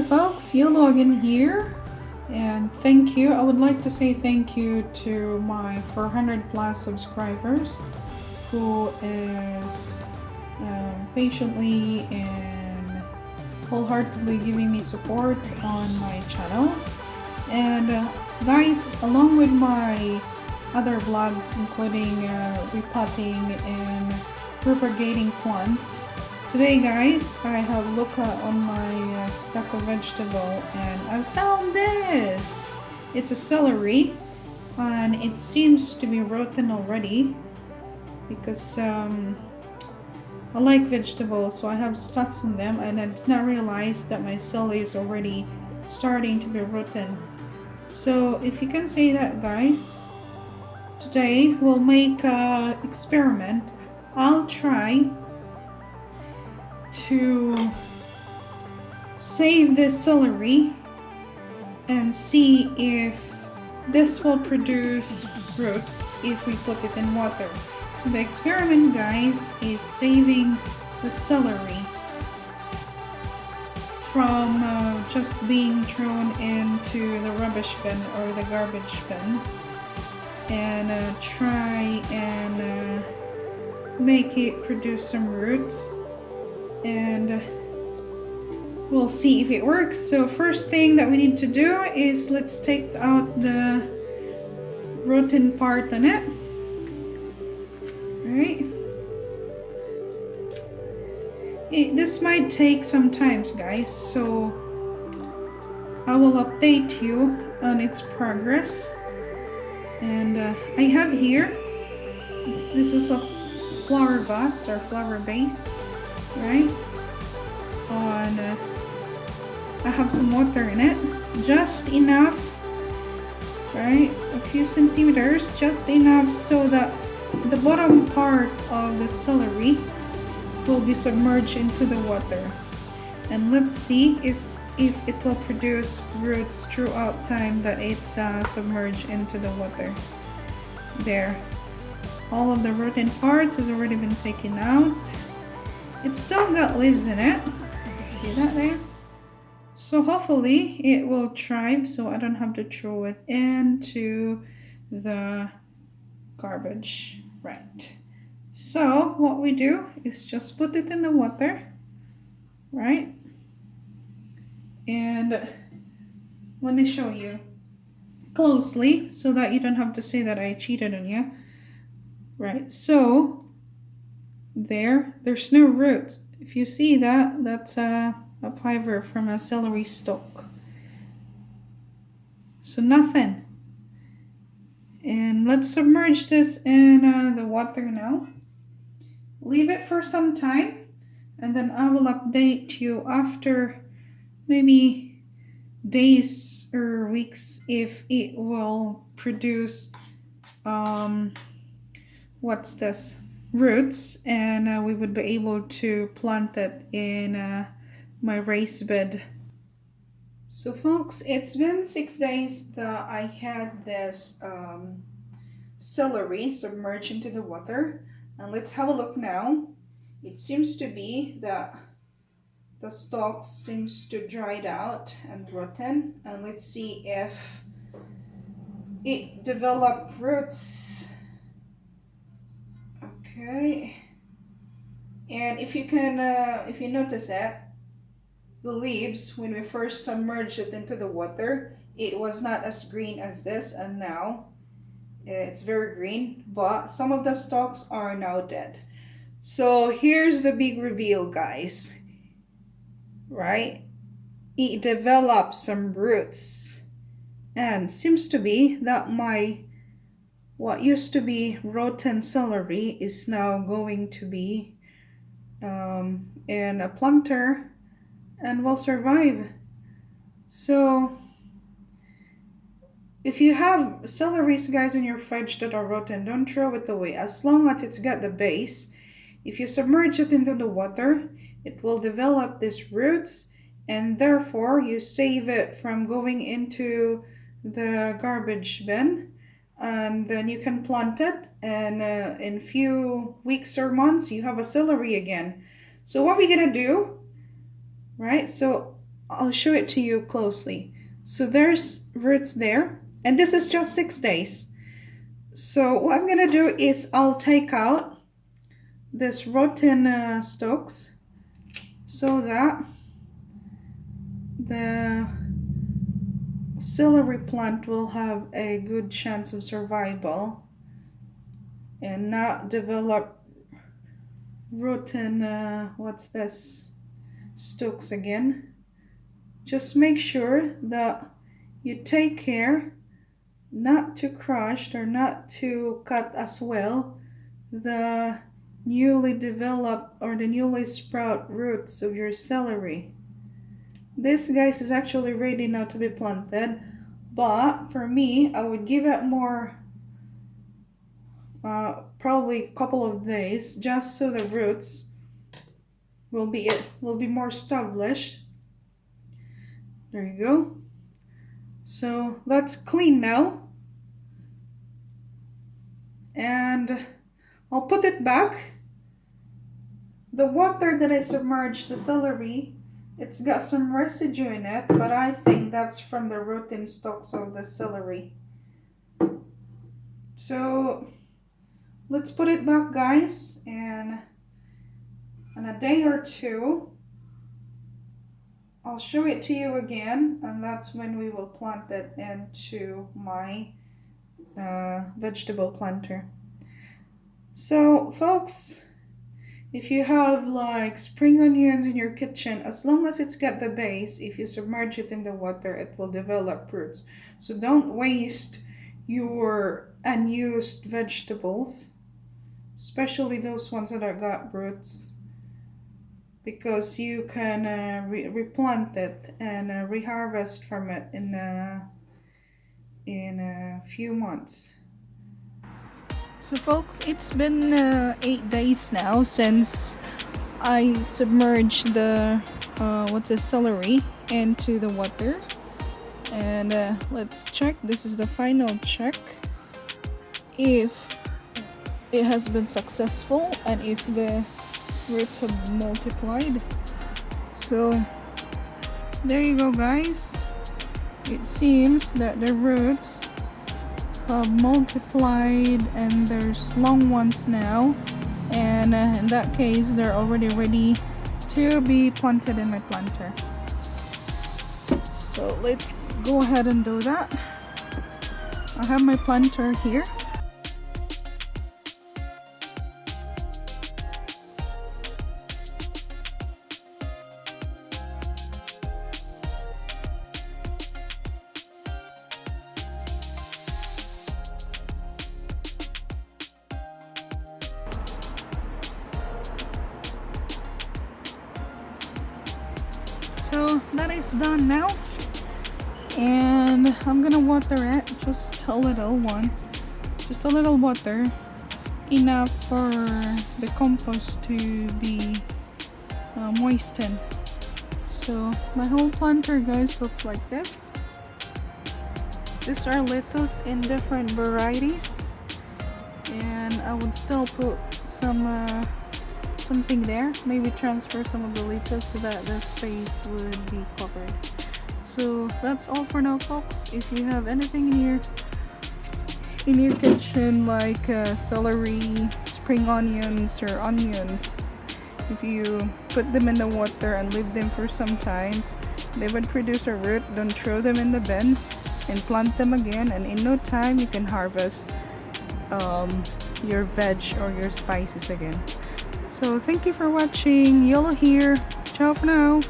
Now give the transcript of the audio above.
Hi folks, Logan here, and thank you. I would like to say thank you to my 400 plus subscribers who is patiently and wholeheartedly giving me support on my channel. And guys, along with my other vlogs including repotting and propagating plants, today guys, I have looked on my stack of vegetable and I found this. It's a celery and it seems to be rotten already because I like vegetables, so I have stalks in them and I did not realize that my celery is already starting to be rotten. So if you can say that guys, today we'll make an experiment. I'll try to save this celery and see if this will produce roots if we put it in water. So the experiment guys is saving the celery from just being thrown into the rubbish bin or the garbage bin, and try and make it produce some roots, and we'll see if it works. So first thing that we need to do is let's take out the rotten part on it. Right. This might take some time guys, so I will update you on its progress. And I have here, this is a flower vase or flower base, right? I have some water in it, just enough, right? A few centimeters, just enough so that the bottom part of the celery will be submerged into the water. And let's see if it will produce roots throughout time that it's submerged into the water. There, all of the rotten parts has already been taken out. It's still got leaves in it, see that there? So hopefully it will thrive, so I don't have to throw it into the garbage. Right, so what we do is just put it in the water, right? And let me show you closely so that you don't have to say that I cheated on you. Right, so there's no roots. If you see that, that's a fiber from a celery stalk. So nothing. And let's submerge this in the water now. Leave it for some time, and then I will update you after maybe days or weeks if it will produce what's this, roots, and we would be able to plant it in my raised bed. So folks, it's been 6 days that I had this celery submerged into the water, and let's have a look now. It seems to be that the stalks seems to dried out and rotten, and let's see if it developed roots. Okay, and if you can if you notice that the leaves, when we first submerged it into the water, it was not as green as this, and now it's very green, but some of the stalks are now dead. So here's the big reveal guys, right? It developed some roots, and seems to be that my what used to be rotten celery is now going to be in a planter and will survive. So if you have celeries guys in your fridge that are rotten, don't throw it away. As long as it's got the base, if you submerge it into the water, it will develop these roots, and therefore you save it from going into the garbage bin, and then you can plant it, and in few weeks or months you have a celery again. So what we're gonna do, right? So I'll show it to you closely. So there's roots there, and this is just 6 days. So what I'm gonna do is I'll take out this rotten stalks so that the celery plant will have a good chance of survival and not develop rotten what's this, stalks again. Just make sure that you take care not to crush or not to cut as well the newly developed or the newly sprout roots of your celery. This, guys, is actually ready now to be planted, but for me, I would give it more, probably a couple of days, just so the roots will be more established. There you go. So that's clean now, and I'll put it back. The water that I submerged the celery, it's got some residue in it, but I think that's from the rotten stalks of the celery. So let's put it back, guys, and in a day or two I'll show it to you again, and that's when we will plant it into my vegetable planter. So folks, if you have like spring onions in your kitchen, as long as it's got the base, if you submerge it in the water, it will develop roots. So don't waste your unused vegetables, especially those ones that are got roots, because you can replant it and reharvest from it in a few months. So folks, it's been 8 days now since I submerged the celery into the water, and let's check. This is the final check if it has been successful and if the roots have multiplied. So there you go, guys. It seems that the roots have multiplied and there's long ones now, and in that case they're already ready to be planted in my planter. So let's go ahead and do that. I have my planter here. So that is done now, and I'm gonna water it, just a little water, enough for the compost to be moistened. So my whole planter, guys, looks like this. These are lettuce in different varieties, and I would still put something there, maybe transfer some of the lettuce so that the space would be covered. So that's all for now, folks. If you have anything in your kitchen like celery, spring onions, or onions, if you put them in the water and leave them for some times, they would produce a root. Don't throw them in the bin, and plant them again, and in no time you can harvest your veg or your spices again. So thank you for watching. Yellow here. Ciao for now.